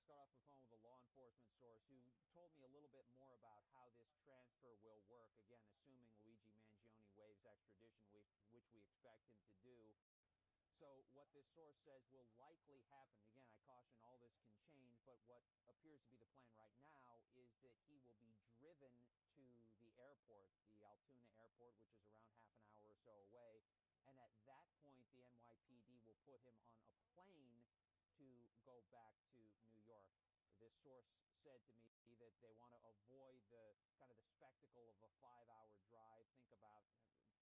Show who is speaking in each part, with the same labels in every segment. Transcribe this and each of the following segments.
Speaker 1: got off the phone with a law enforcement source who told me a little bit more about how this transfer will work, again, assuming Luigi Mangione waives extradition, which we expect him to do. So what this source says will likely happen, again, I caution all this can change, but what appears to be the plan right now is that he will be driven to the airport, the Altoona airport, which is around half an hour or so away, and at that point the NYPD will put him on a plane to go back to New York. This source said to me that they want to avoid the kind of the spectacle of a 5-hour drive. Think about,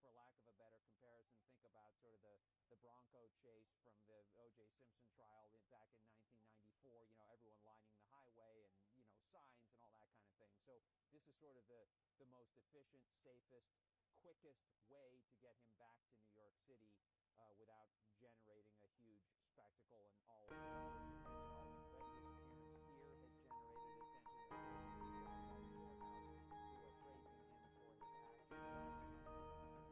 Speaker 1: for lack of a better comparison, think about sort of the Bronco chase from the O.J. Simpson trial back in 1994, everyone lining the highway and, signs and all that kind of thing. So this is sort of the most efficient, safest, quickest way to get him back to New York City without generating a huge spectacle and all of this attention. Already his appearance here has generated attention. There are people outside the courthouse who are praising him for his actions.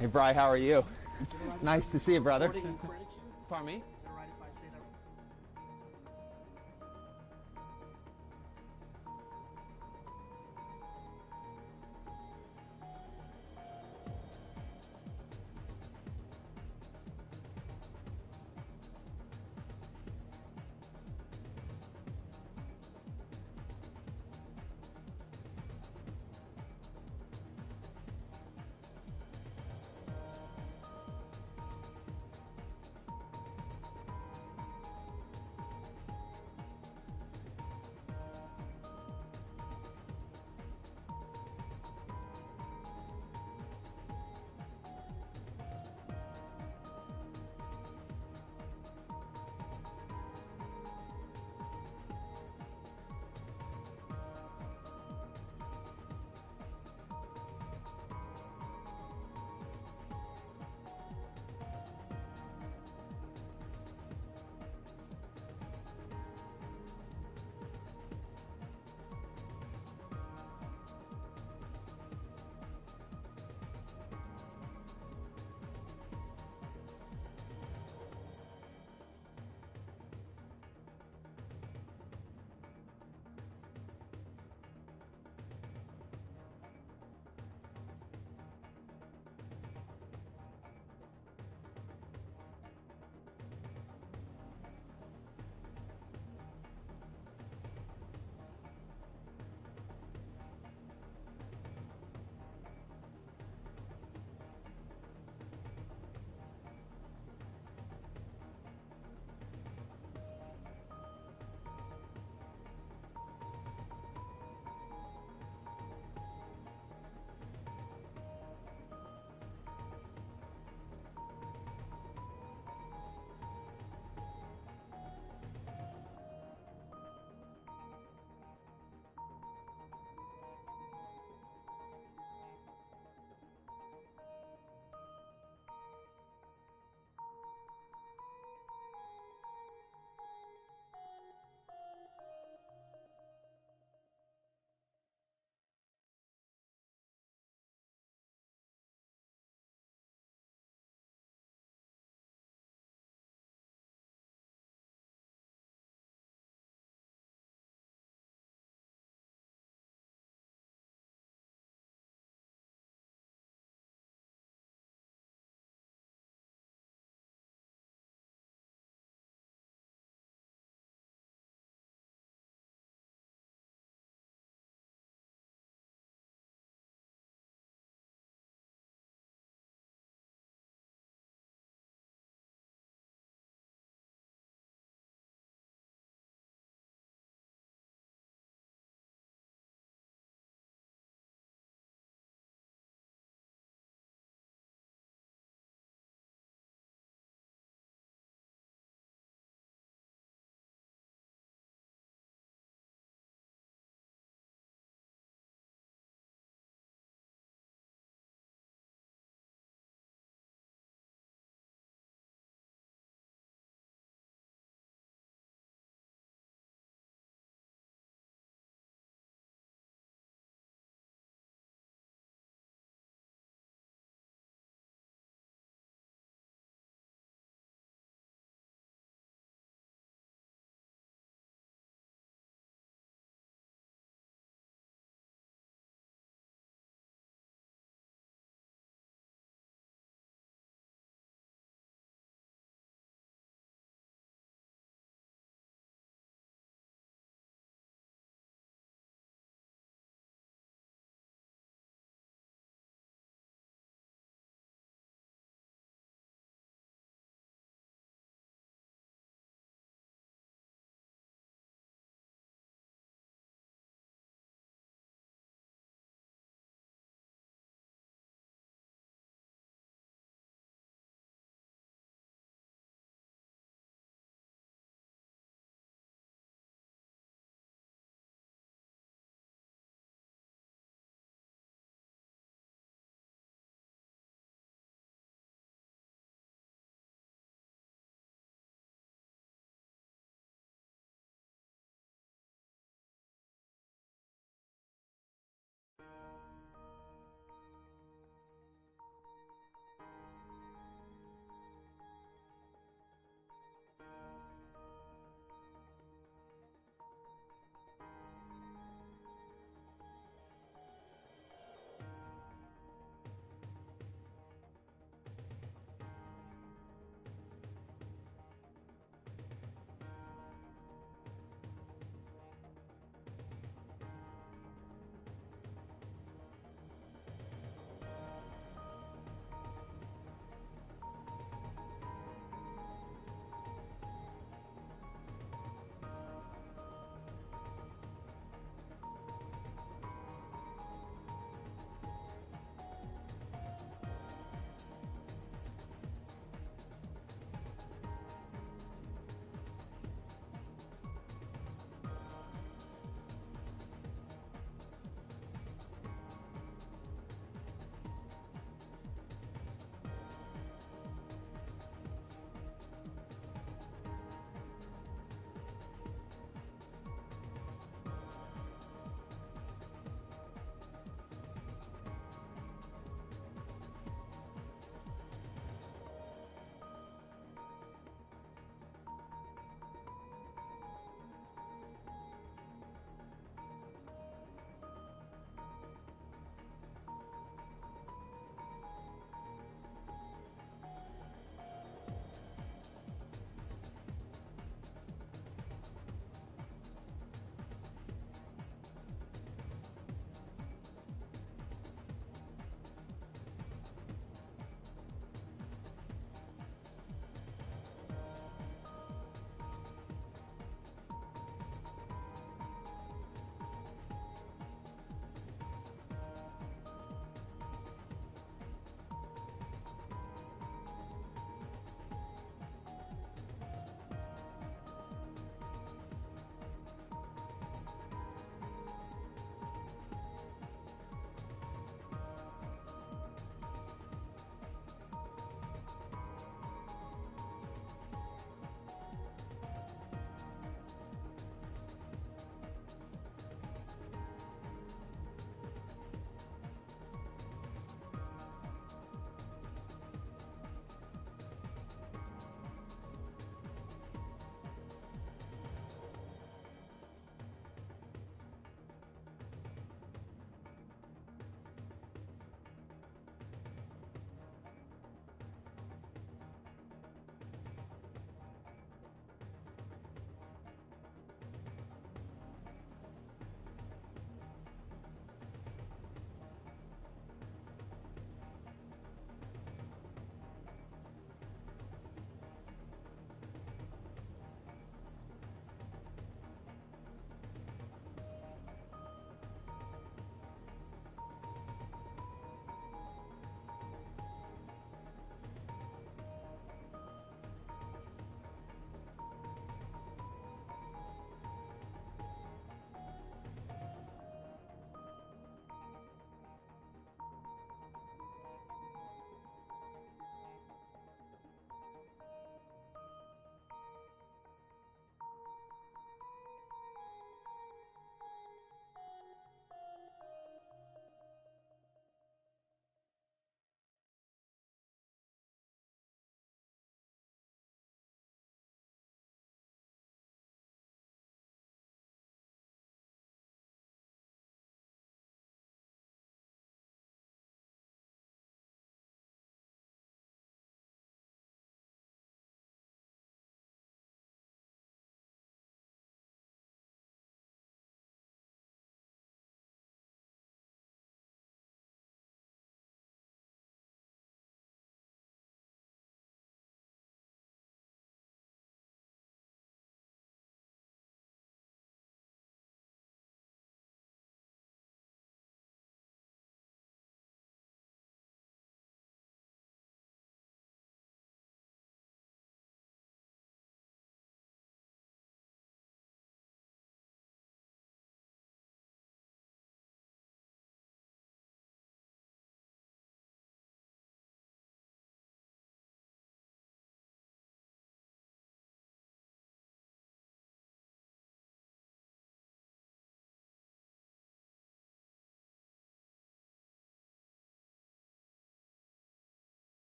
Speaker 2: Hey, Bri, how are you? Nice to see you, brother. Pardon me?
Speaker 3: Is it alright if I say that?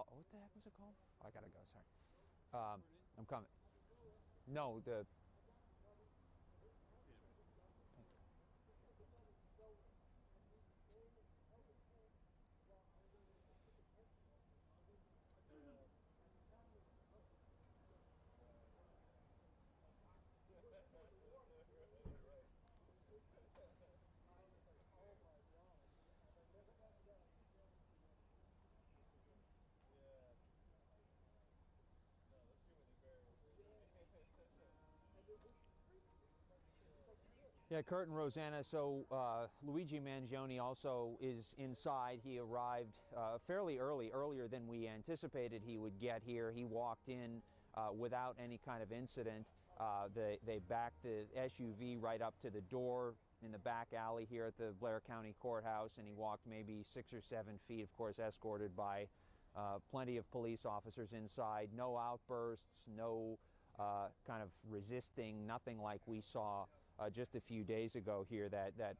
Speaker 1: called? What the heck was it called? Oh, I gotta go. Sorry. I'm coming. No, the. Yeah, Kurt and Rosanna. So Luigi Mangione also is inside. He arrived fairly early, earlier than we anticipated he would get here. He walked in without any kind of incident. They backed the SUV right up to the door in the back alley here at the Blair County Courthouse, and he walked maybe 6 or 7 feet, of course, escorted by plenty of police officers inside. No outbursts, no kind of resisting, nothing like we saw just a few days ago here, that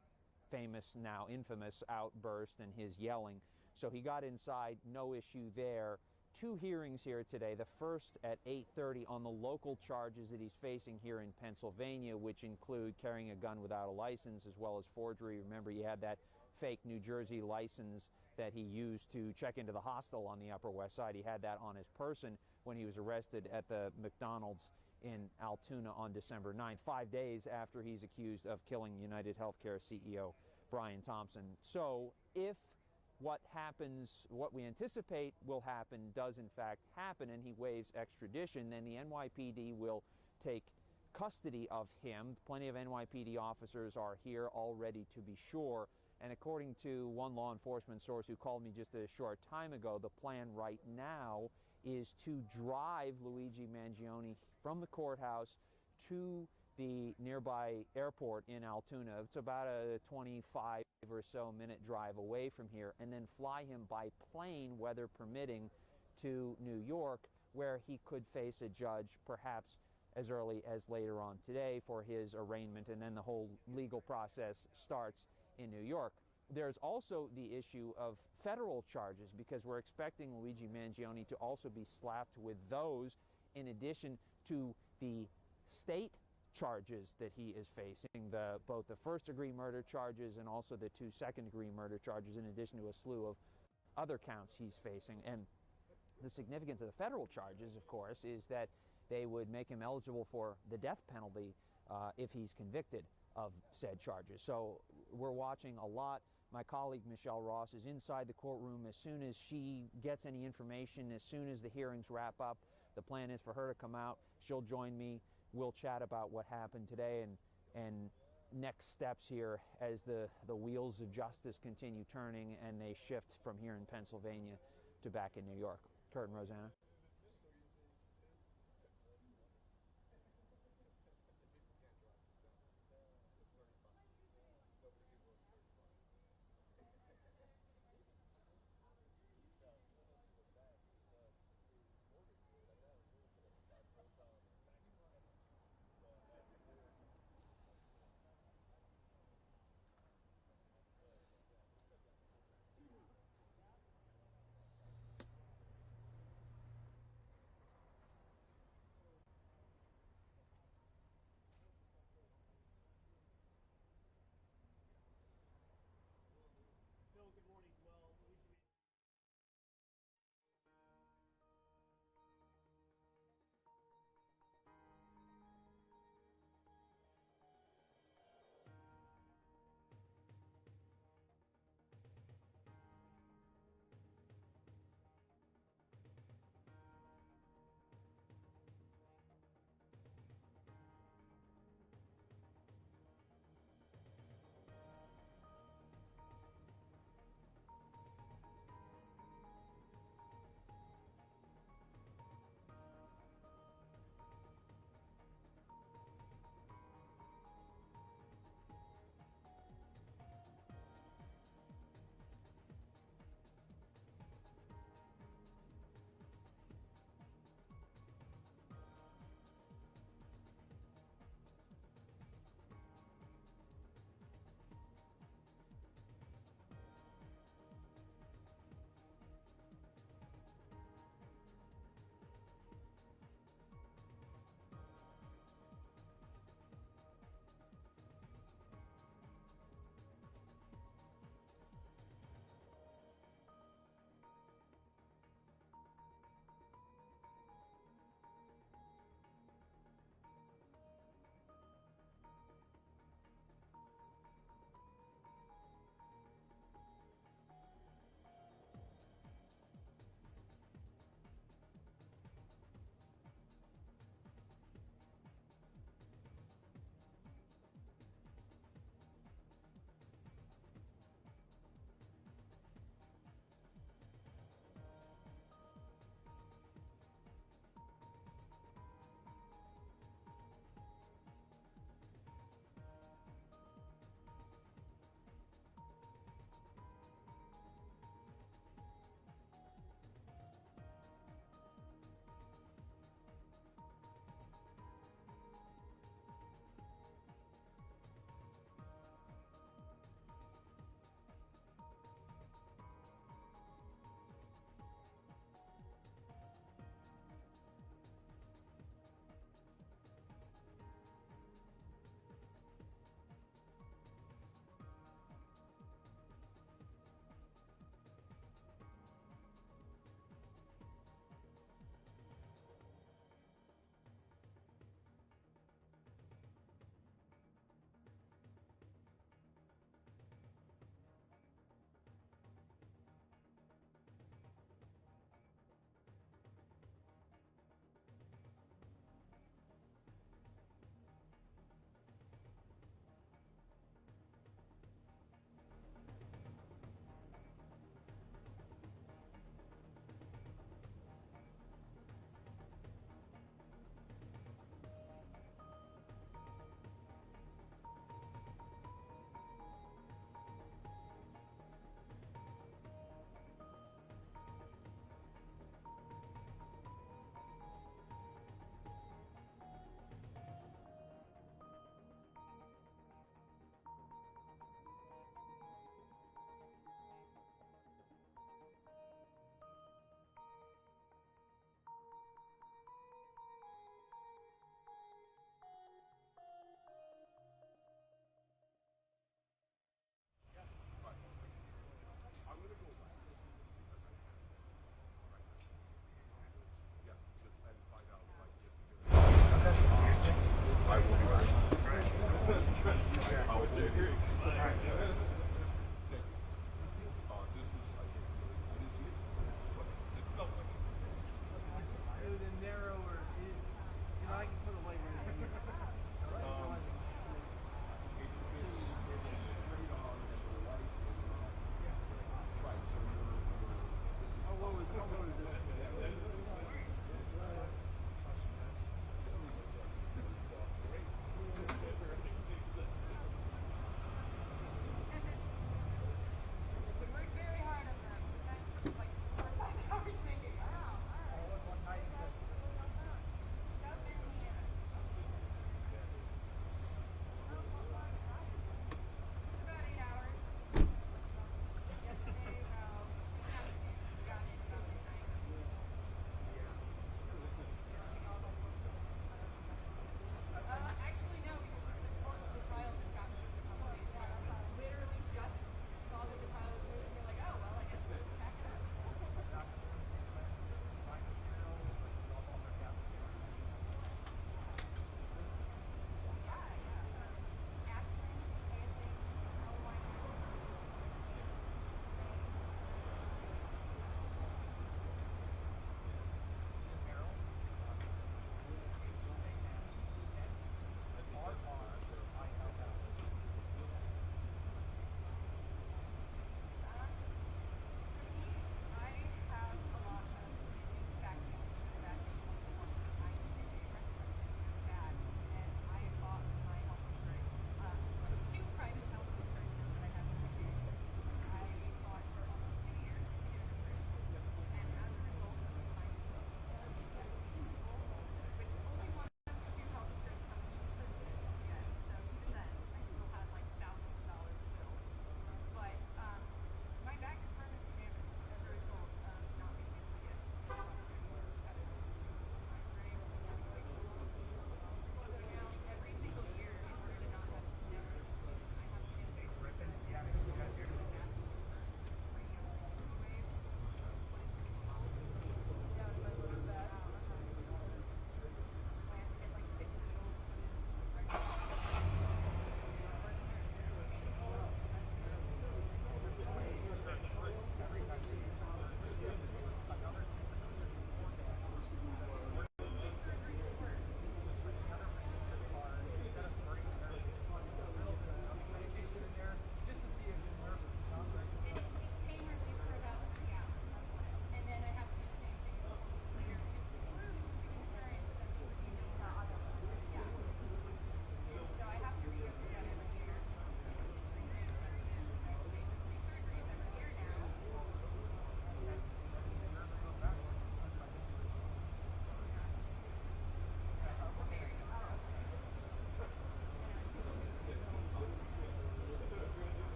Speaker 1: famous, now infamous outburst and his yelling. So he got inside, no issue there. 2 hearings here today. The first at 8:30 on the local charges that he's facing here in Pennsylvania, which include carrying a gun without a license as well as forgery. Remember, he had that fake New Jersey license that he used to check into the hostel on the Upper West Side. He had that on his person when he was arrested at the McDonald's in Altoona on December 9th, 5 days after he's accused of killing United Healthcare CEO Brian Thompson. So if what we anticipate will happen, does in fact happen, and he waives extradition, then the NYPD will take custody of him. Plenty of NYPD officers are here already, to be sure. And according to one law enforcement source who called me just a short time ago, the plan right now is to drive Luigi Mangione from the courthouse to the nearby airport in Altoona. It's about a 25 or so minute drive away from here, and then fly him by plane, weather permitting, to New York, where he could face a judge perhaps as early as later on today for his arraignment, and then the whole legal process starts in New York. There's also the issue of federal charges, because we're expecting Luigi Mangione to also be slapped with those, in addition to the state charges that he is facing, both the first-degree murder charges and also the 2 second-degree murder charges, in addition to a slew of other counts he's facing. And the significance of the federal charges, of course, is that they would make him eligible for the death penalty if he's convicted of said charges. So we're watching a lot. My colleague Michelle Ross is inside the courtroom. As soon as she gets any information, as soon as the hearings wrap up, the plan is for her to come out. She'll join me. We'll chat about what happened today and next steps here as the wheels of justice continue turning and they shift from here in Pennsylvania to back in New York. Kurt and Rosanna.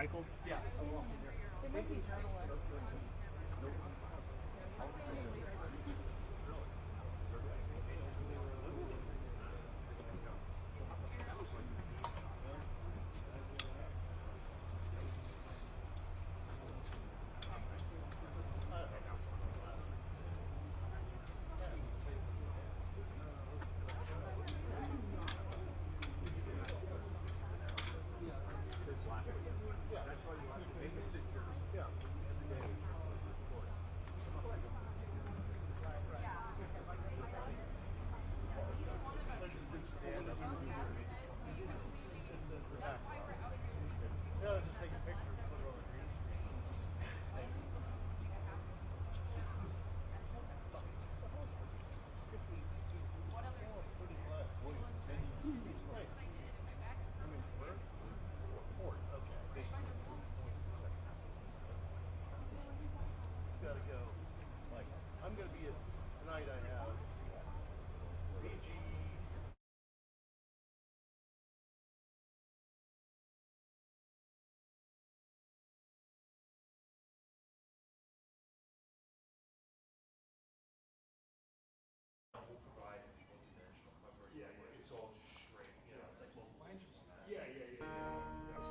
Speaker 3: Michael? Yeah, I'll walk in there.
Speaker 4: There might be journalists.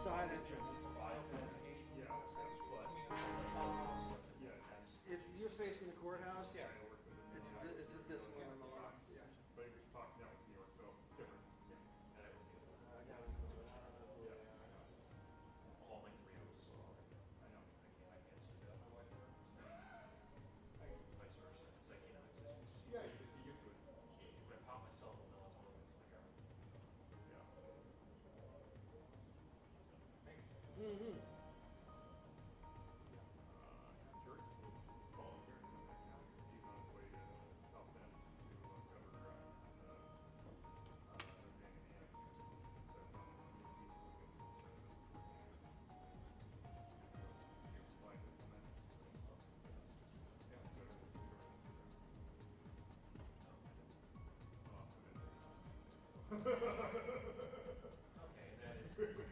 Speaker 3: Side entrance. If you're facing the courthouse, it's at this one on the left.
Speaker 5: But he was talking down with New York, so it's different.
Speaker 3: I got it. I don't know who they are.
Speaker 5: All like 3 hours. I know. I can't sit down. My wife works. Vice versa. It's like, it's just. Yeah, you just get used to it. When I pop myself in the melatonin, it's like, yeah.
Speaker 3: Mm-hmm.
Speaker 5: Kurt is volunteering for that county. He's on his way to South Bend to cover Notre Dame and Ann. So it's on the 15th. Okay, that is crazy.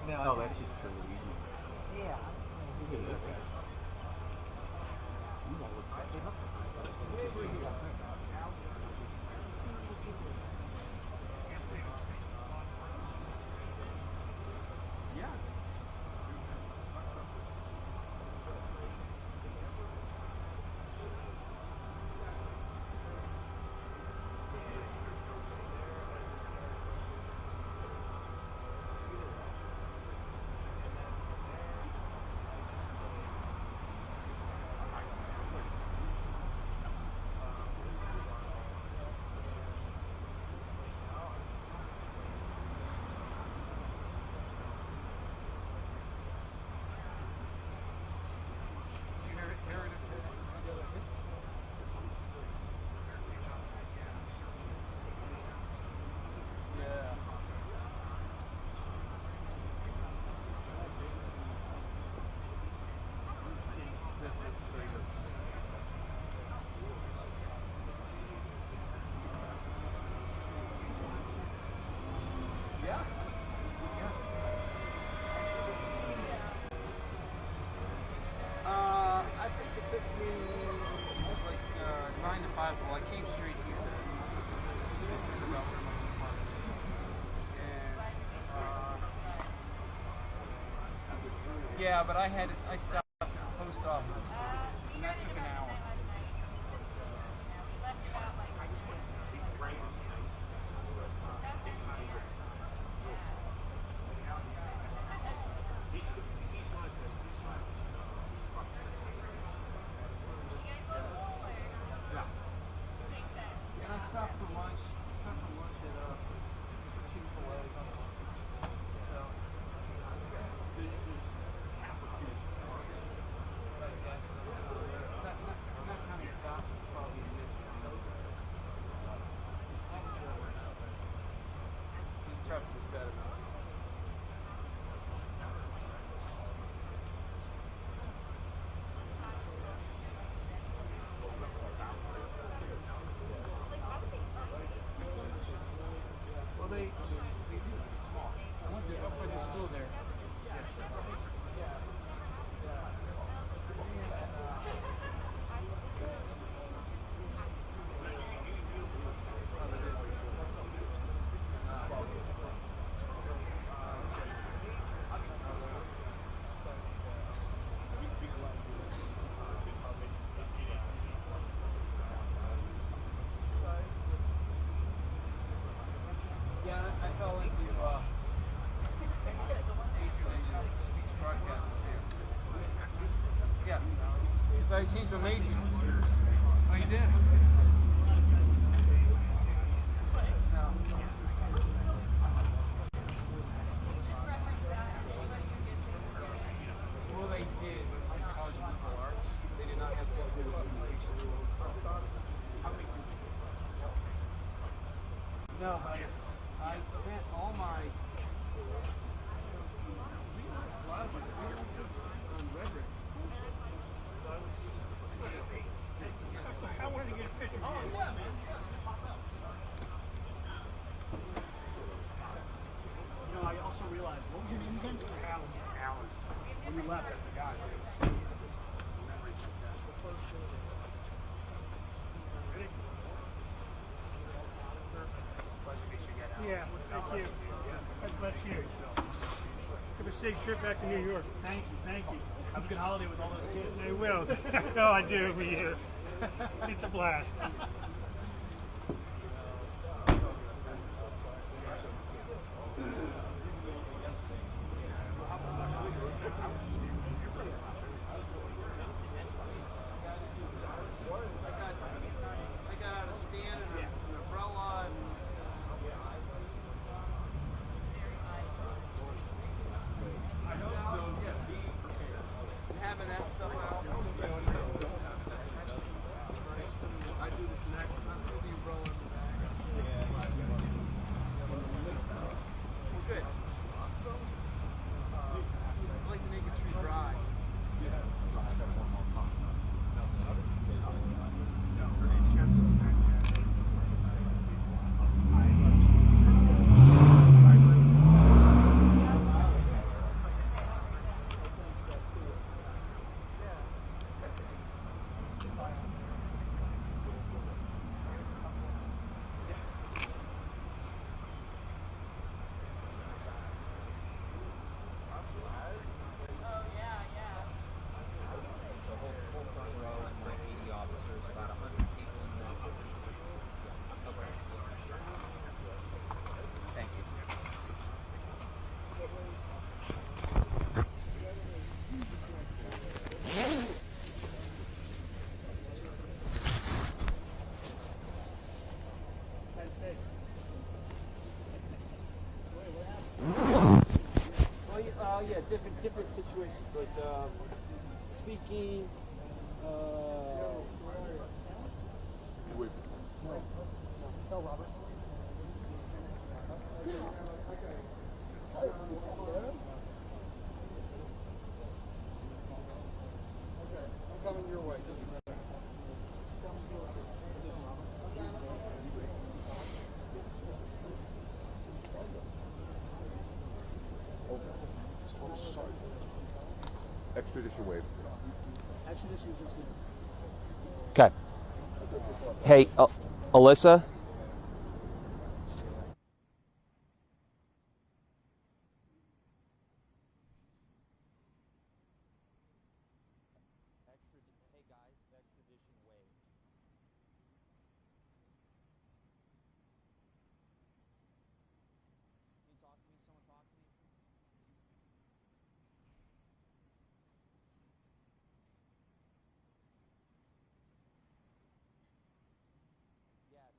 Speaker 4: No, that's just for Luigi.
Speaker 6: Yeah.
Speaker 4: Look at this guy. You don't look like
Speaker 3: Yeah. I think it took me like 9 to 5. Well, I came straight here. Yeah, but I stopped at the post office, and that took an hour. And I stopped for lunch. At Chick-fil-A. So. Not counting stops, it's probably the traffic is bad enough. Well, they do. It's small. I went to the school there. Yeah, I fell into speech broadcast. Yeah, because I changed my major. Oh, you did? No. Well, they did. College of Liberal Arts. They did not have the school of education. No, but I spent all my on rhetoric. So I was. I wanted to get a picture. Oh yeah, man.
Speaker 7: You know, I also realized, what was your name again? Alan. Alan. When you left, I forgot. Ready? Yeah, thank you. God bless you. Have a safe trip back to New York. Thank you, thank you. Have a good holiday with all those kids. They will. No, I do every year. It's a blast.
Speaker 3: I got out a stand and an umbrella and having that stuff out. I do this next. situations like speaking.
Speaker 7: Tell Robert.
Speaker 3: I'm coming your way.
Speaker 6: Extradition waive.
Speaker 3: Extradition just.
Speaker 1: Okay. Hey, Alyssa? Hey guys, extradition waived. Can you talk to me? Someone talk to me? Yes.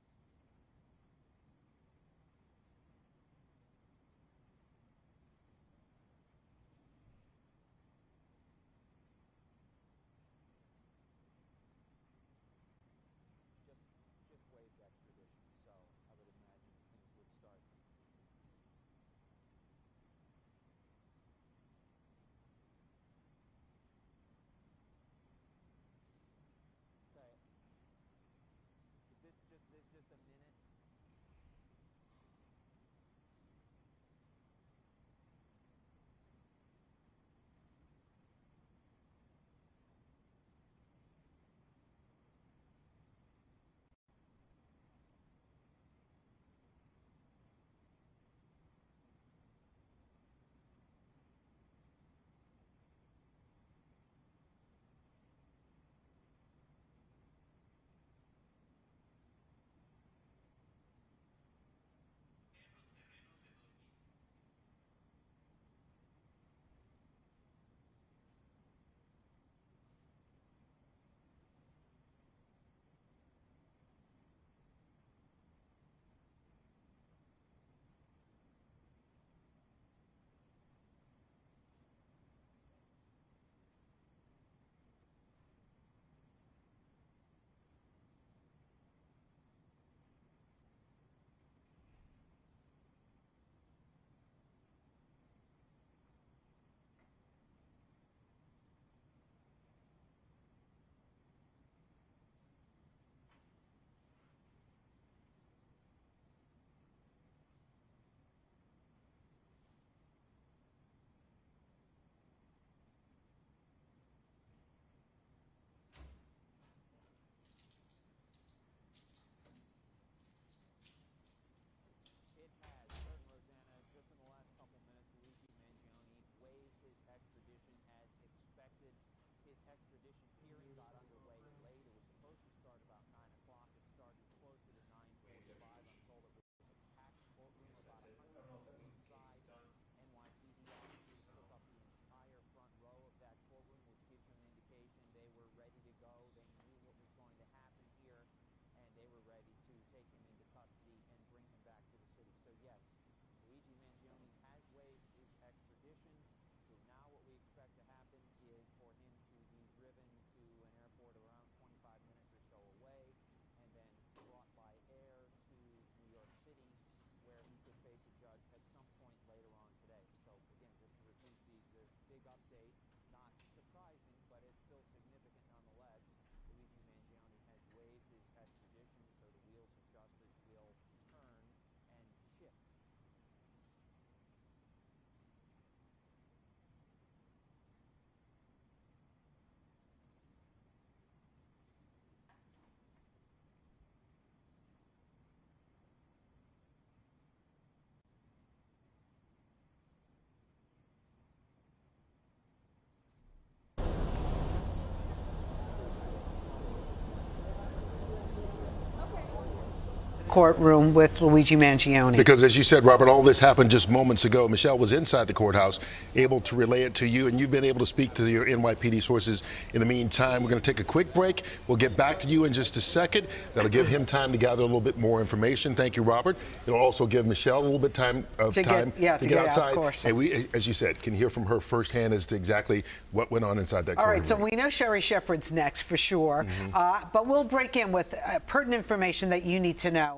Speaker 6: courtroom with Luigi Mangione.
Speaker 8: Because as you said, Robert, all this happened just moments ago. Michelle was inside the courthouse, able to relay it to you, and you've been able to speak to your NYPD sources. In the meantime, we're going to take a quick break. We'll get back to you in just a second. That'll give him time to gather a little bit more information. Thank you, Robert. It'll also give Michelle a little bit of time to get outside.
Speaker 6: Out, of course.
Speaker 8: And we, as you said, can hear from her firsthand as to exactly what went on inside that courtroom.
Speaker 6: All right, so we know Sherry Shepard's next for sure, but we'll break in with pertinent information that you need to know.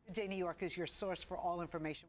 Speaker 6: Today, New York is your source for all information.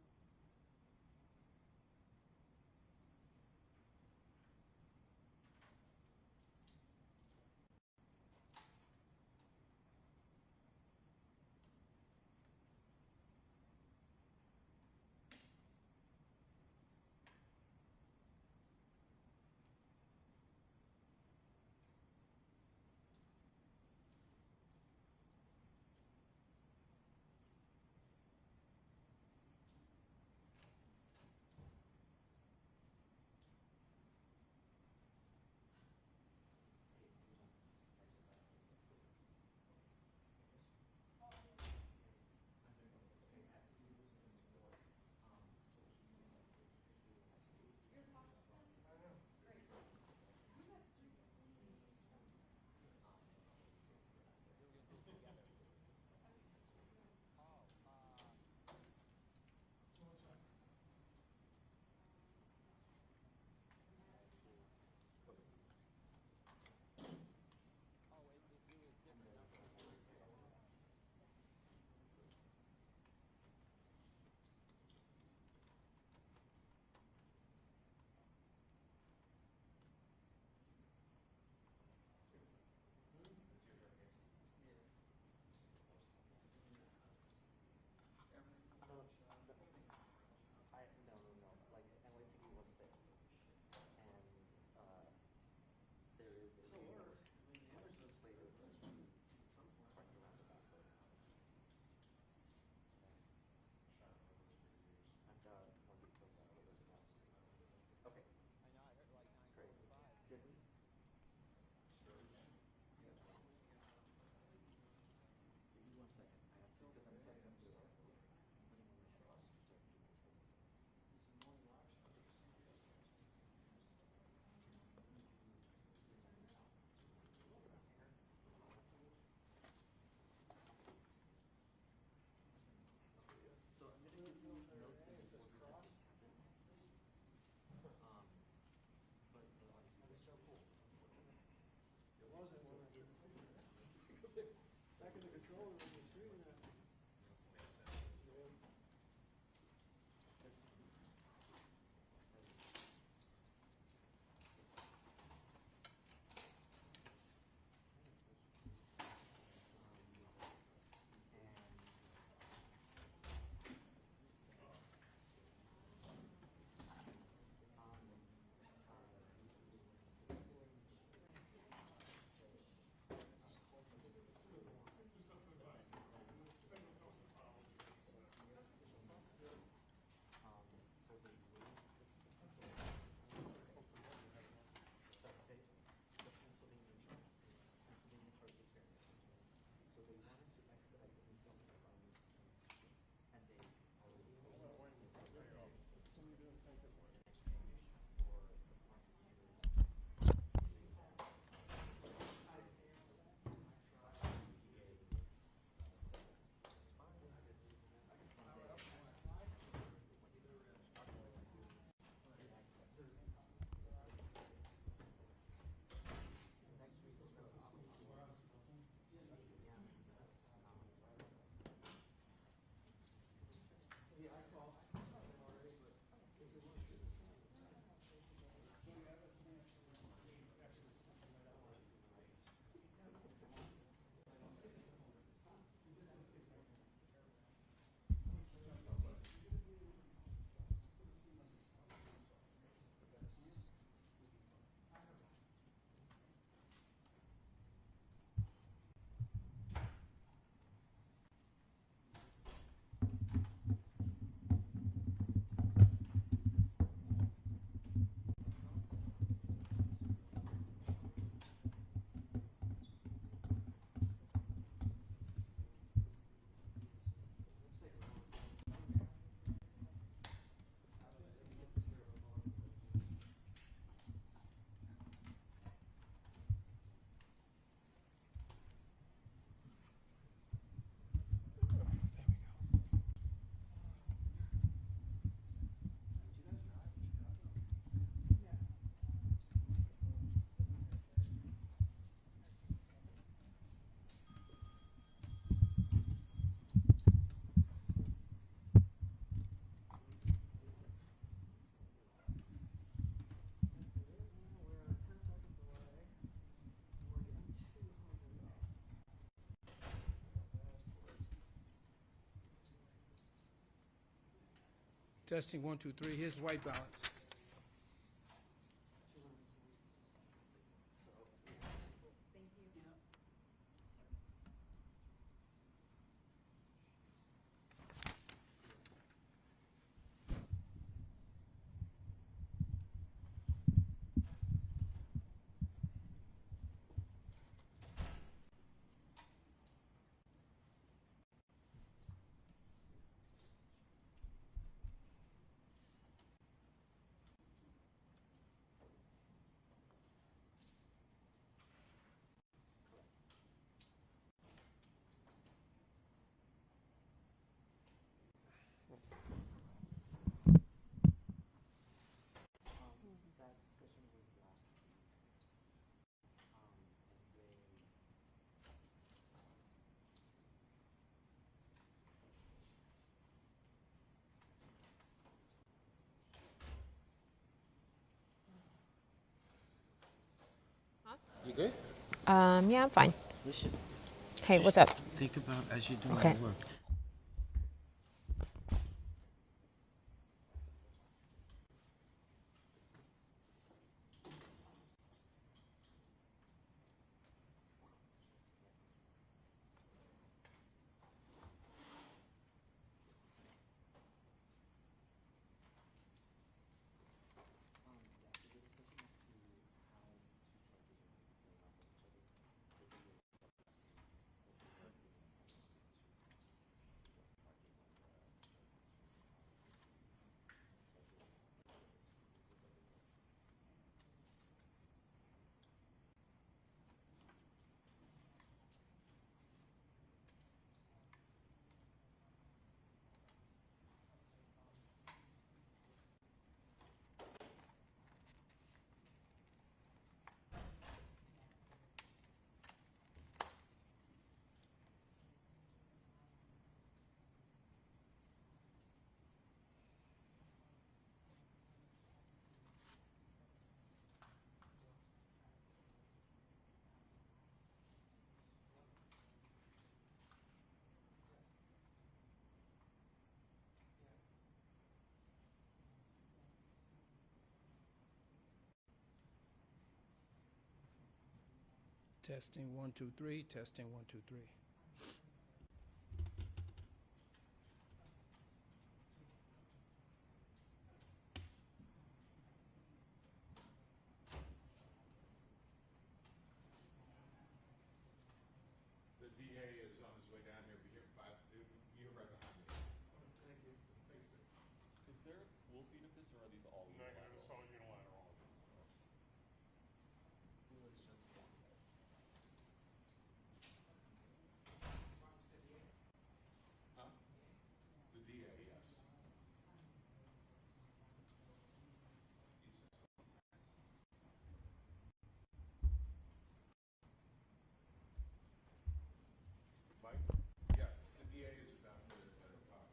Speaker 3: Back in the control room in the street now.
Speaker 7: Testing 1, 2, 3. Here's white balance.
Speaker 9: You good?
Speaker 10: Yeah, I'm fine.
Speaker 9: Listen.
Speaker 10: Hey,
Speaker 9: just
Speaker 10: what's up?
Speaker 9: Think about as you're doing
Speaker 10: Okay.
Speaker 9: your work.
Speaker 7: Testing 1, 2, 3. Testing 1, 2, 3.
Speaker 8: The DA is on his way down here. You're right behind me.
Speaker 3: Thank you.
Speaker 4: Is there a pool feed of this, or are these all unilateral?
Speaker 5: It's all unilateral.
Speaker 8: Huh? The DA, yes. Mike? Yeah, the DA is about to talk.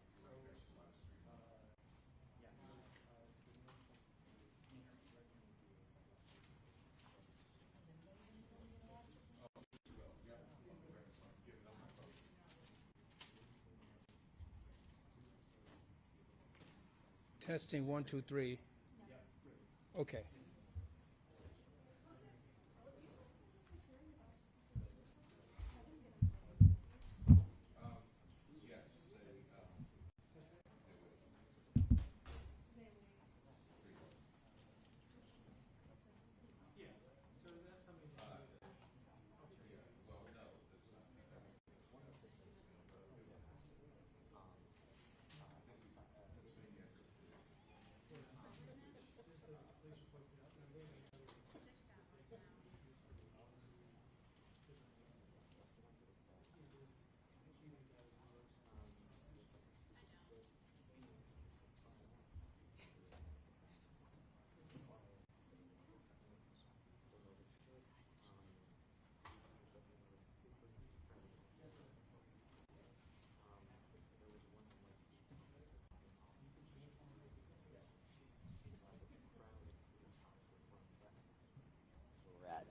Speaker 7: Testing 1, 2, 3. Okay.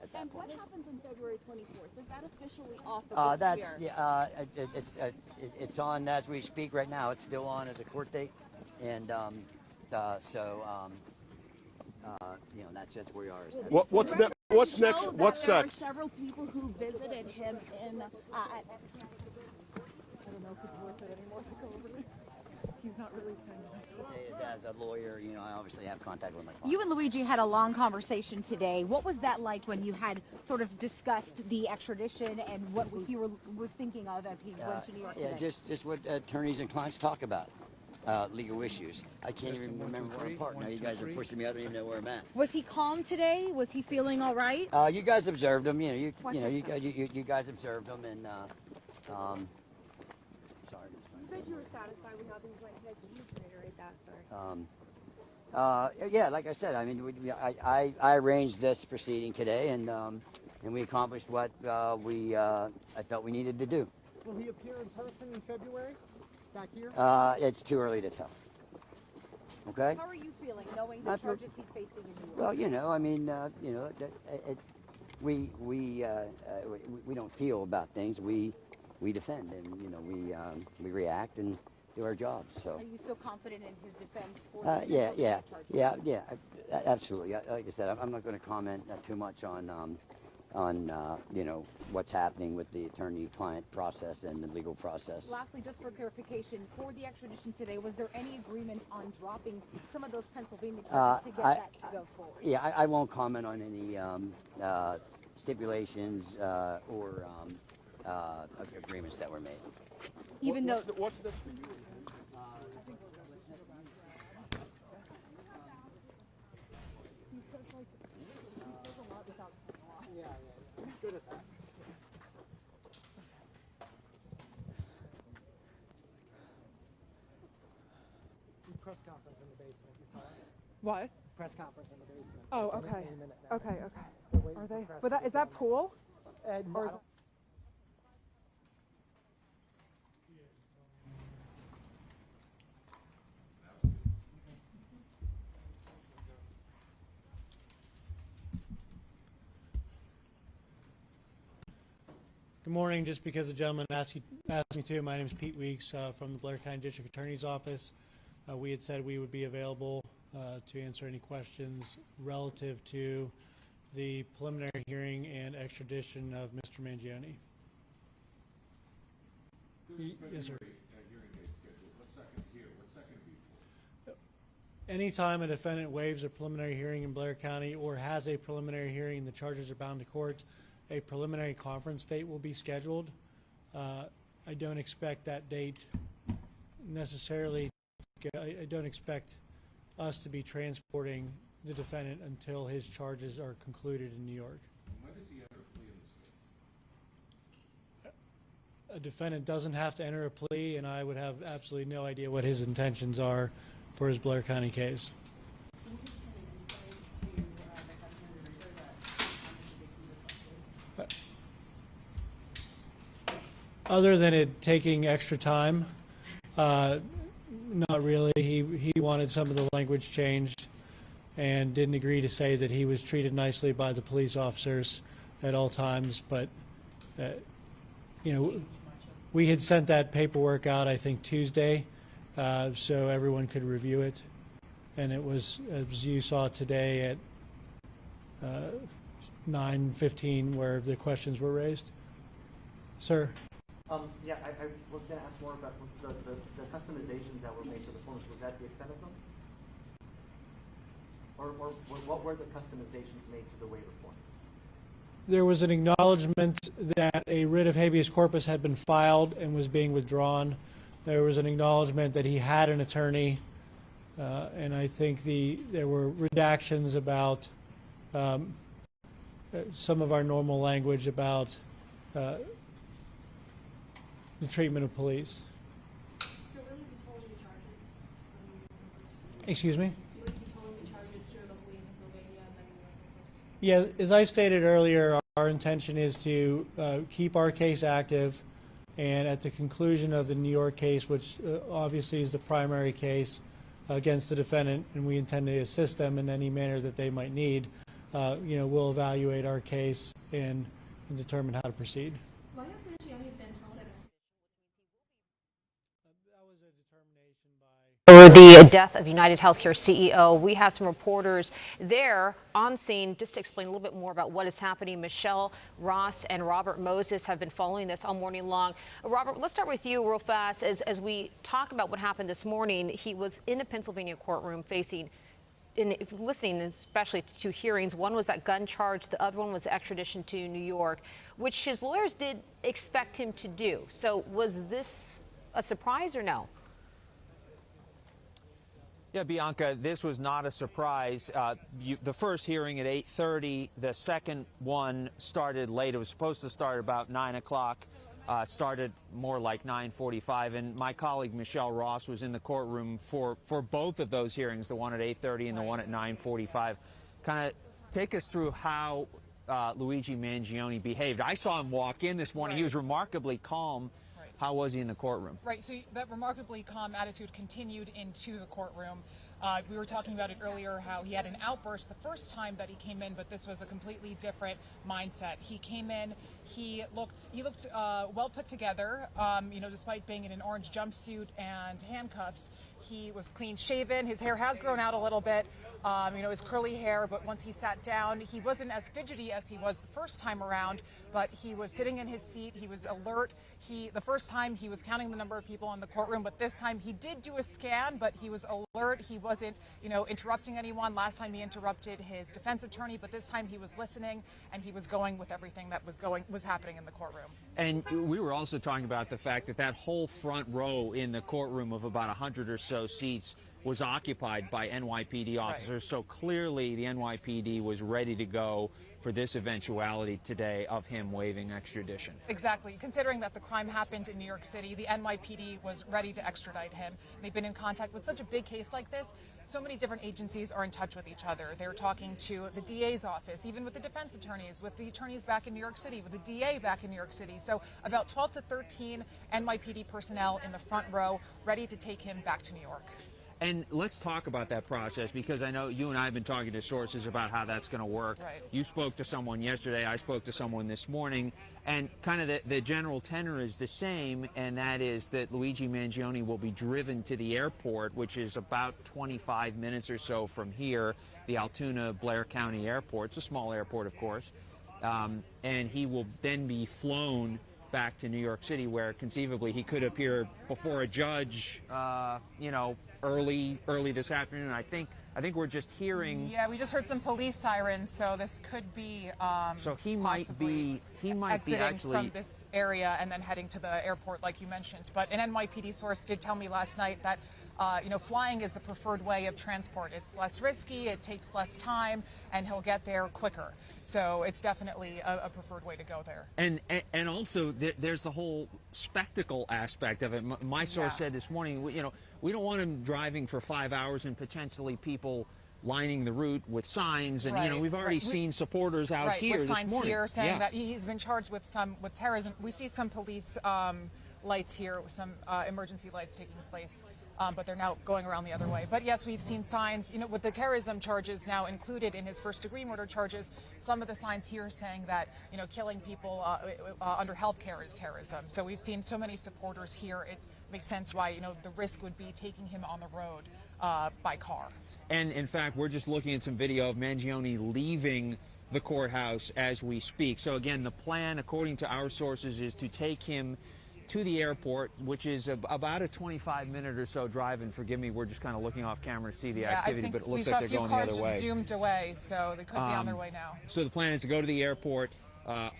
Speaker 10: At that
Speaker 11: And
Speaker 10: point.
Speaker 11: what happens on February 24th? Is that officially off the books
Speaker 10: That's
Speaker 11: here?
Speaker 10: yeah. It's on as we speak right now. It's still on as a court date, and
Speaker 12: You know, that's where we are.
Speaker 8: What's next? What's next? What's
Speaker 11: There are
Speaker 8: next?
Speaker 11: several people who visited him in. I don't know if it's worth it anymore to go over it. He's not really saying that.
Speaker 12: As a lawyer, you know, I obviously have contact with my client.
Speaker 13: You and Luigi had a long conversation today. What was that like when you had sort of discussed the extradition and what he was thinking of as he went to New York today?
Speaker 12: Yeah, just what attorneys and clients talk about. Legal issues. I can't even remember where I'm parked now. You guys are pushing me. I don't even know where I'm at.
Speaker 13: Was he calm today? Was he feeling all right?
Speaker 12: You guys observed him. You guys observed him, and sorry.
Speaker 11: You said you were satisfied with how things went today. Could you just reiterate that? Sorry.
Speaker 12: Yeah, like I said, I mean, I arranged this proceeding today, and we accomplished what I felt we needed to do.
Speaker 3: Will he appear in person in February? Back here?
Speaker 12: It's too early to tell. Okay.
Speaker 13: How are you feeling, knowing the charges he's facing in New York?
Speaker 12: Well, you know, I mean, you know, we don't feel about things. We defend, and you know, we react and do our jobs. So.
Speaker 13: Are you still confident in his defense for
Speaker 12: yeah, absolutely. Like I said, I'm not going to comment too much on you know, what's happening with the attorney-client process and the legal process.
Speaker 13: Lastly, just for clarification, for the extradition today, was there any agreement on dropping some of those Pennsylvania charges to get that to go forward?
Speaker 12: Yeah, I won't comment on any stipulations or agreements that were made.
Speaker 13: Even though.
Speaker 8: What's next for you?
Speaker 3: He's good at that. Press conference in the basement. You saw it?
Speaker 14: What?
Speaker 3: Press conference in the basement.
Speaker 14: Oh, okay. Okay. Are they? But is that pool? Or is
Speaker 7: Good morning. Just because the gentleman asked me to, my name is Pete Weeks from the Blair County District Attorney's Office. We had said we would be available to answer any questions relative to the preliminary hearing and extradition of Mr. Mangione. Yes, sir. Anytime a defendant waives a preliminary hearing in Blair County or has a preliminary hearing and the charges are bound to court, a preliminary conference date will be scheduled. I don't expect that date necessarily. I don't expect us to be transporting the defendant until his charges are concluded in New York.
Speaker 8: When does he enter a plea in this case?
Speaker 7: A defendant doesn't have to enter a plea, and I would have absolutely no idea what his intentions are for his Blair County case. Other than it taking extra time, not really. He wanted some of the language changed and didn't agree to say that he was treated nicely by the police officers at all times. But, you know, we had sent that paperwork out, I think, Tuesday, so everyone could review it. And it was, as you saw today, at 9:15 where the questions were raised. Sir?
Speaker 3: Yeah, I was going to ask more about the customizations that were made to the forms. Was that the extent of them? Or what were the customizations made to the waiver form?
Speaker 7: There was an acknowledgement that a writ of habeas corpus had been filed and was being withdrawn. There was an acknowledgement that he had an attorney, and I think there were redactions about some of our normal language about the treatment of police.
Speaker 11: So really be told the charges?
Speaker 7: Excuse me?
Speaker 11: You would be told the charges here locally in Pennsylvania and then
Speaker 7: Yeah, as I stated earlier, our intention is to keep our case active, and at the conclusion of the New York case, which obviously is the primary case against the defendant, and we intend to assist them in any manner that they might need, you know, we'll evaluate our case and determine how to proceed.
Speaker 11: Why has Mangione been held at a
Speaker 10: Over the death of United Healthcare CEO, we have some reporters there on scene just to explain a little bit more about what is happening. Michelle Ross and Robert Moses have been following this all morning long. Robert, let's start with you real fast. As we talk about what happened this morning, he was in a Pennsylvania courtroom listening especially to two hearings. One was that gun charge. The other one was the extradition to New York, which his lawyers did expect him to do. So was this a surprise or no?
Speaker 1: Yeah, Bianca, this was not a surprise. The first hearing at 8:30, the second one started late. It was supposed to start about 9 o'clock. It started more like 9:45, and my colleague Michelle Ross was in the courtroom for both of those hearings, the one at 8:30 and the one at 9:45. Kind of take us through how Luigi Mangione behaved. I saw him walk in this morning. He was remarkably calm. How was he in the courtroom?
Speaker 15: Right, so that remarkably calm attitude continued into the courtroom. We were talking about it earlier, how he had an outburst the first time that he came in, but this was a completely different mindset. He came in, he looked well put together, despite being in an orange jumpsuit and handcuffs. He was clean shaven. His hair has grown out a little bit, his curly hair, but once he sat down, he wasn't as fidgety as he was the first time around, but he was sitting in his seat. He was alert. The first time he was counting the number of people in the courtroom, but this time he did do a scan, but he was alert. He wasn't, interrupting anyone. Last time he interrupted his defense attorney, but this time he was listening and he was going with everything that was happening in the courtroom.
Speaker 1: And we were also talking about the fact that whole front row in the courtroom of about 100 or so seats was occupied by NYPD officers. Right. So clearly the NYPD was ready to go for this eventuality today of him waiving extradition.
Speaker 15: Exactly. Considering that the crime happened in New York City, the NYPD was ready to extradite him. They've been in contact with such a big case like this. So many different agencies are in touch with each other. They're talking to the DA's office, even with the defense attorneys, with the attorneys back in New York City, with the DA back in New York City. So about 12 to 13 NYPD personnel in the front row ready to take him back to New York.
Speaker 1: And let's talk about that process, because I know you and I have been talking to sources about how that's going to work.
Speaker 15: Right.
Speaker 1: You spoke to someone yesterday. I spoke to someone this morning. And kind of the general tenor is the same, and that is that Luigi Mangione will be driven to the airport, which is about 25 minutes or so from here, the Altoona Blair County Airport. It's a small airport, of course. And he will then be flown back to New York City, where conceivably he could appear before a judge, early this afternoon. I think we're just hearing.
Speaker 15: Yeah, we just heard some police sirens, so this could be.
Speaker 1: So he might be
Speaker 15: exiting
Speaker 1: actually
Speaker 15: from this area and then heading to the airport, like you mentioned. But an NYPD source did tell me last night that flying is the preferred way of transport. It's less risky, it takes less time, and he'll get there quicker. So it's definitely a preferred way to go there.
Speaker 1: And also there's the whole spectacle aspect of it. My source said this morning, we don't want him driving for 5 hours and potentially people lining the route with signs, and we've already seen supporters out here
Speaker 15: with
Speaker 1: this
Speaker 15: signs
Speaker 1: morning
Speaker 15: here saying that he's been charged with terrorism. We see some police lights here, with some emergency lights taking place. But they're now going around the other way. But yes, we've seen signs, with the terrorism charges now included in his first-degree murder charges, some of the signs here saying that, killing people under health care is terrorism. So we've seen so many supporters here. It makes sense why, the risk would be taking him on the road by car.
Speaker 1: And in fact, we're just looking at some video of Mangione leaving the courthouse as we speak. So again, the plan, according to our sources, is to take him to the airport, which is about a 25-minute or so drive. And forgive me, we're just kind of looking off camera to see the activity, but it looks like they're going the other way.
Speaker 15: We saw a few cars just zoomed away, so they could be on their way now.
Speaker 1: So the plan is to go to the airport,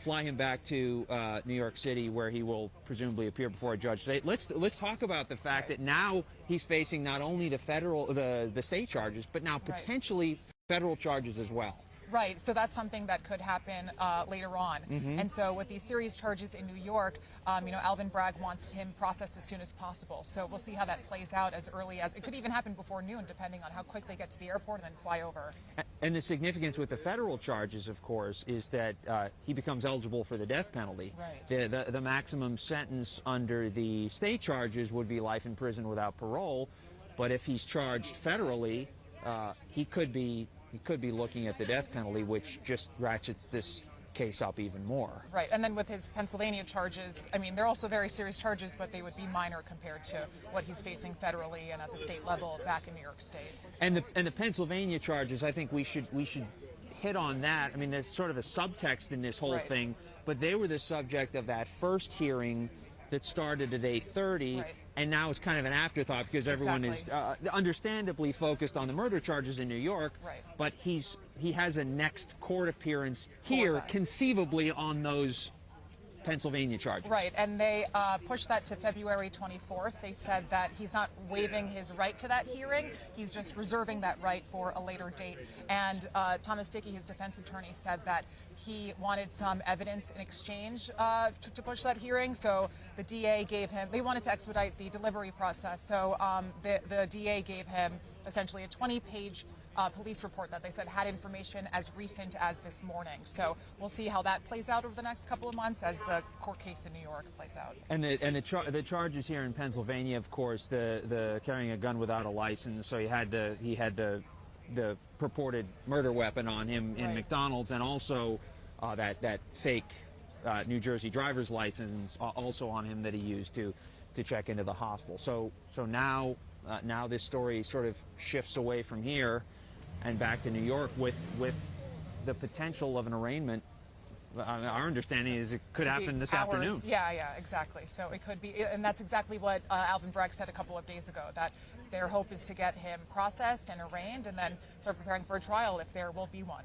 Speaker 1: fly him back to New York City, where he will presumably appear before a judge today. Let's talk about the fact that now he's facing not only the state charges, but now potentially federal charges as well.
Speaker 15: Right, so that's something that could happen later on. And so with these serious charges in New York, Alvin Bragg wants him processed as soon as possible. So we'll see how that plays out as early as, it could even happen before noon, depending on how quick they get to the airport and then fly over.
Speaker 1: And the significance with the federal charges, of course, is that he becomes eligible for the death penalty.
Speaker 15: Right.
Speaker 1: The maximum sentence under the state charges would be life in prison without parole, but if he's charged federally, he could be looking at the death penalty, which just ratchets this case up even more.
Speaker 15: Right, and then with his Pennsylvania charges, I mean, they're also very serious charges, but they would be minor compared to what he's facing federally and at the state level back in New York State.
Speaker 1: And the Pennsylvania charges, I think we should hit on that. I mean, there's sort of a subtext in this whole thing, but they were the subject of that first hearing that started at 8:30, and now it's kind of an afterthought because everyone is understandably focused on the murder charges in New York. But he has a next court appearance here, conceivably on those Pennsylvania charges.
Speaker 15: Right, and they pushed that to February 24th. They said that he's not waiving his right to that hearing. He's just reserving that right for a later date. And Thomas Dickey, his defense attorney, said that he wanted some evidence in exchange to push that hearing. So the DA gave him, they wanted to expedite the delivery process. So the DA gave him essentially a 20-page police report that they said had information as recent as this morning. So we'll see how that plays out over the next couple of months as the court case in New York plays out.
Speaker 1: And the charges here in Pennsylvania, of course, the carrying a gun without a license. So he had the purported murder weapon on him in McDonald's, and also that fake New Jersey driver's license also on him that he used to check into the hostel. So now this story sort of shifts away from here and back to New York with the potential of an arraignment. Our understanding is it could happen this afternoon.
Speaker 15: Yeah, exactly. So it could be, and that's exactly what Alvin Bragg said a couple of days ago, that their hope is to get him processed and arraigned and then start preparing for a trial if there will be one.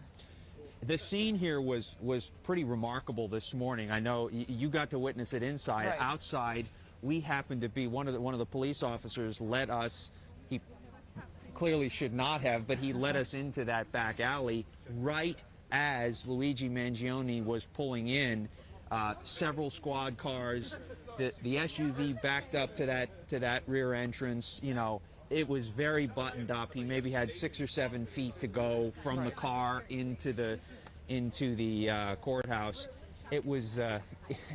Speaker 1: The scene here was pretty remarkable this morning. I know you got to witness it inside. Outside, we happened to be one of the police officers let us. He clearly should not have, but he led us into that back alley right as Luigi Mangione was pulling in. Several squad cars, the SUV backed up to that rear entrance. You know, it was very buttoned up. He maybe had 6 or 7 feet to go from the car into the courthouse. It was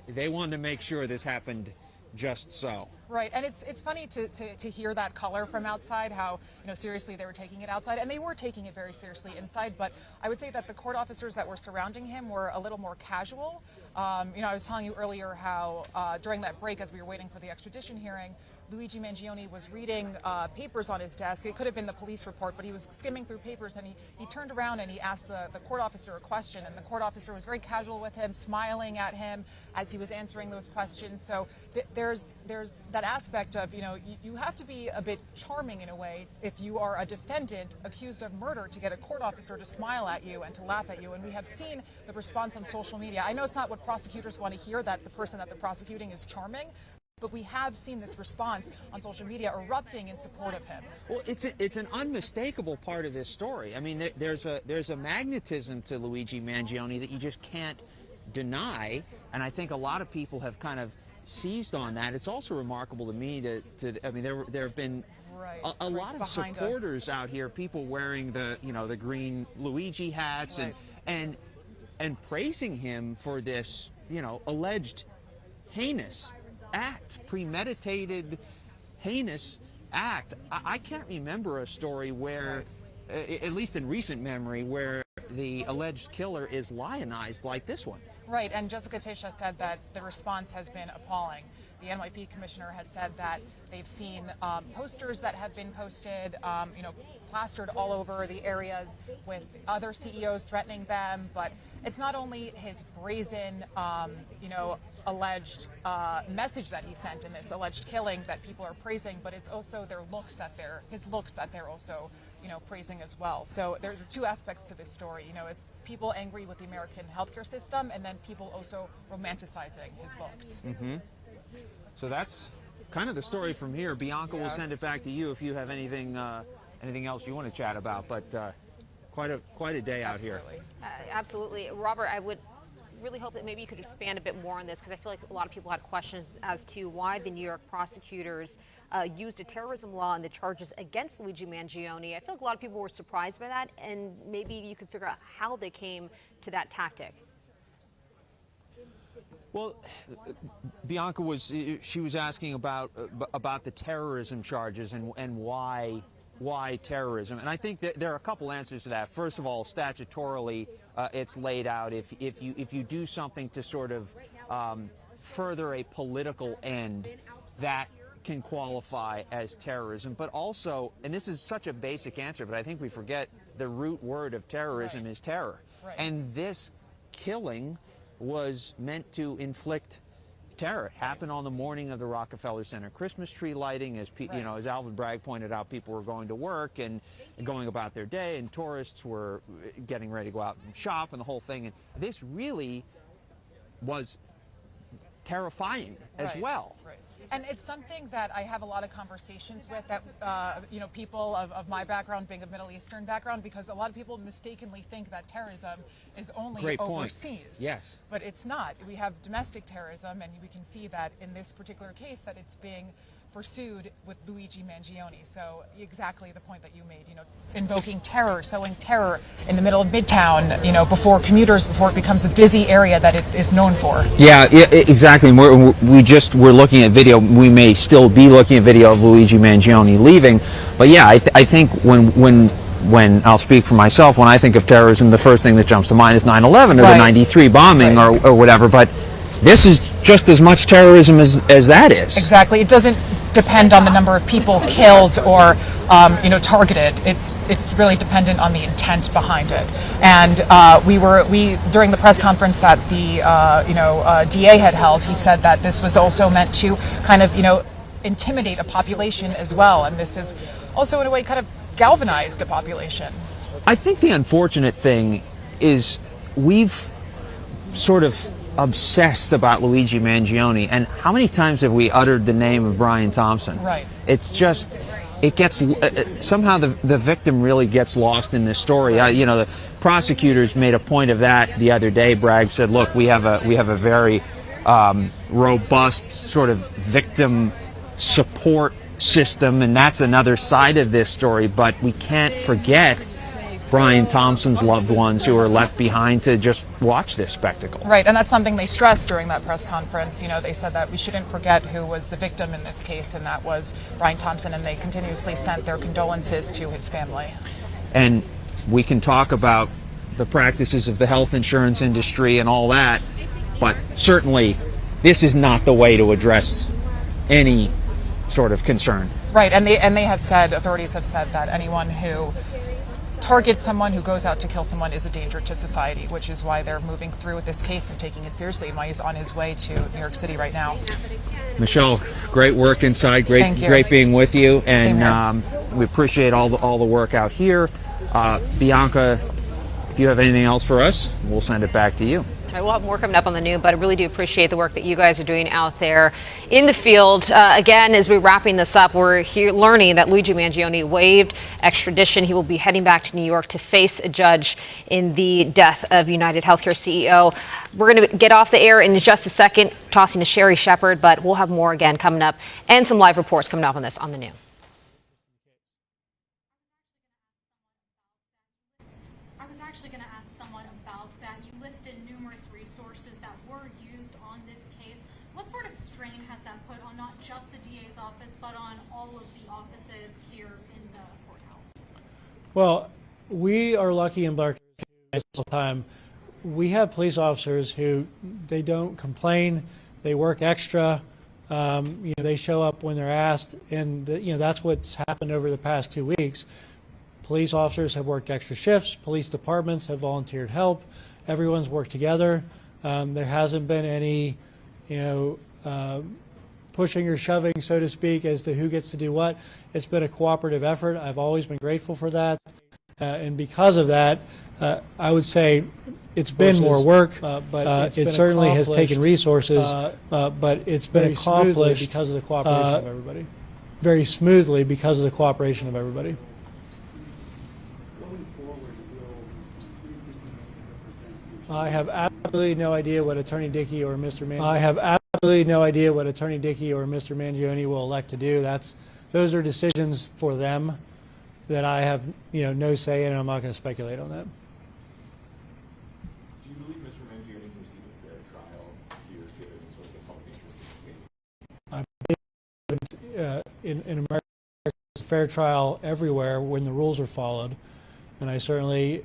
Speaker 1: they wanted to make sure this happened just so.
Speaker 15: Right, and it's funny to hear that color from outside, how seriously they were taking it outside, and they were taking it very seriously inside. But I would say that the court officers that were surrounding him were a little more casual. I was telling you earlier how during that break, as we were waiting for the extradition hearing, Luigi Mangione was reading papers on his desk. It could have been the police report, but he was skimming through papers, and he turned around and he asked the court officer a question, and the court officer was very casual with him, smiling at him as he was answering those questions. So there's that aspect of, you have to be a bit charming in a way if you are a defendant accused of murder to get a court officer to smile at you and to laugh at you. And we have seen the response on social media. I know it's not what prosecutors want to hear, that the person that they're prosecuting is charming, but we have seen this response on social media erupting in support of him.
Speaker 1: Well, it's an unmistakable part of this story. I mean, there's a magnetism to Luigi Mangione that you just can't deny, and I think a lot of people have kind of seized on that. It's also remarkable to me I mean, there have been a lot of supporters out here, people wearing the green Luigi hats and praising him for this alleged heinous act, premeditated, heinous act. I can't remember a story where, at least in recent memory, where the alleged killer is lionized like this one.
Speaker 15: Right, and Jessica Tisha said that the response has been appalling. The NYP commissioner has said that they've seen posters that have been posted, plastered all over the areas with other CEOs threatening them. But it's not only his brazen, alleged message that he sent in this alleged killing that people are praising, but it's also his looks that they're also praising as well. So there are two aspects to this story. It's people angry with the American healthcare system, and then people also romanticizing his looks.
Speaker 1: Mm-hmm. So that's kind of the story from here. Bianca will send it back to you if you have anything else you want to chat about. But quite a day out here.
Speaker 10: Absolutely, Robert. I would really hope that maybe you could expand a bit more on this, because I feel like a lot of people had questions as to why the New York prosecutors used a terrorism law in the charges against Luigi Mangione. I feel like a lot of people were surprised by that, and maybe you could figure out how they came to that tactic.
Speaker 1: Well, Bianca was asking about the terrorism charges and why why terrorism? And I think that there are a couple answers to that. First of all, statutorily, it's laid out if you do something to sort of further a political end, that can qualify as terrorism. But also, and this is such a basic answer, but I think we forget the root word of terrorism is terror. And this killing was meant to inflict terror. It happened on the morning of the Rockefeller Center Christmas tree lighting. As you know, as Alvin Bragg pointed out, people were going to work and going about their day, and tourists were getting ready to go out and shop and the whole thing. And this really was terrifying as well.
Speaker 15: And it's something that I have a lot of conversations with, that you know, people of my background, being of Middle Eastern background, because a lot of people mistakenly think that terrorism is only overseas.
Speaker 1: Yes.
Speaker 15: But it's not. We have domestic terrorism, and we can see that in this particular case that it's being pursued with Luigi Mangione. So exactly the point that you made, you know, invoking terror, sowing terror in the middle of Midtown, you know, before commuters, before it becomes a busy area that it is known for.
Speaker 1: Yeah, exactly. And we're looking at video. We may still be looking at video of Luigi Mangione leaving. But yeah, I think when I'll speak for myself, when I think of terrorism, the first thing that jumps to mind is 9/11 or the 93 bombing or whatever. But this is just as much terrorism as that is.
Speaker 15: Exactly. It doesn't depend on the number of people killed or you know, targeted. It's really dependent on the intent behind it. And we during the press conference that the you know, DA had held, he said that this was also meant to kind of, you know, intimidate a population as well. And this is also in a way kind of galvanized a population.
Speaker 1: I think the unfortunate thing is we've sort of obsessed about Luigi Mangione, and how many times have we uttered the name of Brian Thompson?
Speaker 15: Right.
Speaker 1: It's just, it gets, somehow the victim really gets lost in this story. You know, the prosecutors made a point of that the other day. Bragg said, look, we have a very robust sort of victim support system, and that's another side of this story, but we can't forget Brian Thompson's loved ones who are left behind to just watch this spectacle.
Speaker 15: Right, and that's something they stressed during that press conference. You know, they said that we shouldn't forget who was the victim in this case, and that was Brian Thompson, and they continuously sent their condolences to his family.
Speaker 1: And we can talk about the practices of the health insurance industry and all that, but certainly this is not the way to address any sort of concern.
Speaker 15: Right, and they have said, authorities have said that anyone who targets someone, who goes out to kill someone, is a danger to society, which is why they're moving through with this case and taking it seriously, and why he's on his way to New York City right now.
Speaker 1: Michelle, great work inside. Great being with you, and we appreciate all the work out here. Bianca, if you have anything else for us, we'll send it back to you.
Speaker 10: We'll have more coming up on the new, but I really do appreciate the work that you guys are doing out there in the field. Again, as we're wrapping this up, we're here learning that Luigi Mangione waived extradition. He will be heading back to New York to face a judge in the death of United Healthcare CEO. We're going to get off the air in just a second, tossing to Sherry Shepard, but we'll have more again coming up, and some live reports coming up on this on the new.
Speaker 7: Well, we are lucky in Blair County all the time. We have police officers who, they don't complain, they work extra, you know, they show up when they're asked, and you know, that's what's happened over the past 2 weeks. Police officers have worked extra shifts, police departments have volunteered help, everyone's worked together. There hasn't been any, you know, pushing or shoving, so to speak, as to who gets to do what. It's been a cooperative effort. I've always been grateful for that. And because of that, I would say it's been more work, but it certainly has taken resources, but it's been accomplished because of the cooperation of everybody. Very smoothly because of the cooperation of everybody. I have absolutely no idea what Attorney Dickey or Mr. Mangione will elect to do. Those are decisions for them that I have, you know, no say in, and I'm not going to speculate on that.
Speaker 4: Do you believe Mr. Mangione can receive a fair trial here, given sort of the public interest in the case?
Speaker 7: I believe in America,
Speaker 16: fair trial everywhere when the rules are followed. And I certainly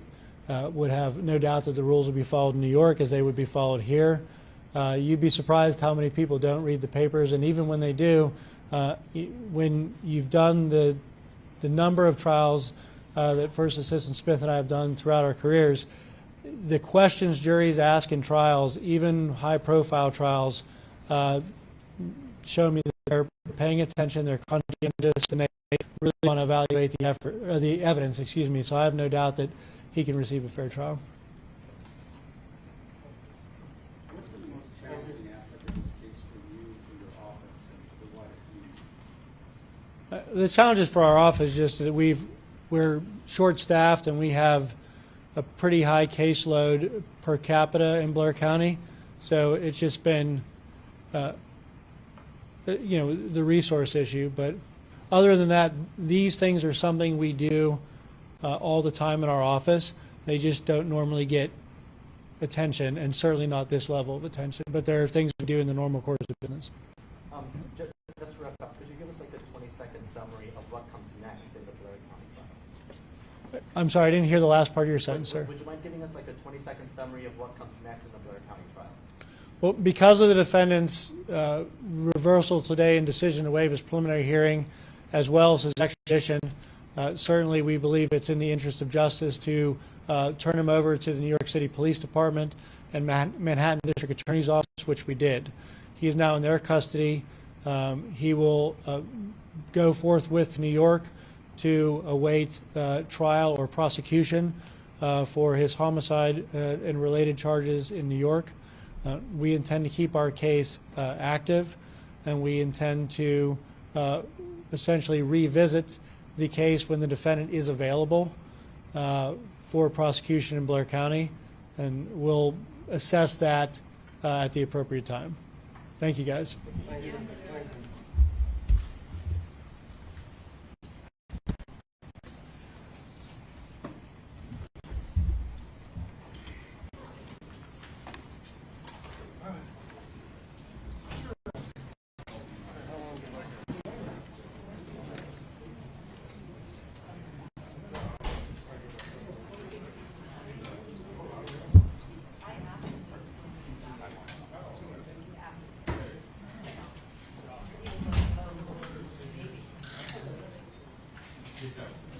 Speaker 16: would have no doubt that the rules would be followed in New York as they would be followed here. You'd be surprised how many people don't read the papers, and even when they do, when you've done the number of trials that First Assistant Smith and I have done throughout our careers, the questions juries ask in trials, even high-profile trials, show me that they're paying attention, they're conscientious, and they really want to evaluate the effort, or the evidence. Excuse me. So I have no doubt that he can receive a fair trial.
Speaker 9: What's been the most challenging aspect of this case for you, for your office, and for the wider community?
Speaker 16: The challenges for our office is just that we're short-staffed and we have a pretty high caseload per capita in Blair County, so it's just been, the resource issue. But other than that, these things are something we do all the time in our office. They just don't normally get attention, and certainly not this level of attention. But there are things we do in the normal course of business.
Speaker 3: Just to wrap up, could you give us like a 20-second summary of what comes next in the Blair County trial?
Speaker 16: I'm sorry, I didn't hear the last part of your sentence, sir.
Speaker 3: Would you mind giving us like a 20-second summary of what comes next in the Blair County trial?
Speaker 16: Well, because of the defendant's reversal today and decision to waive his preliminary hearing, as well as his extradition, certainly we believe it's in the interest of justice to turn him over to the New York City Police Department and Manhattan District Attorney's Office, which we did. He is now in their custody. He will go forthwith to New York to await trial or prosecution for his homicide and related charges in New York. We intend to keep our case active, and we intend to essentially revisit the case when the defendant is available for prosecution in Blair County, and we'll assess that at the appropriate time. Thank you, guys.
Speaker 3: Thank you.
Speaker 5: Yeah.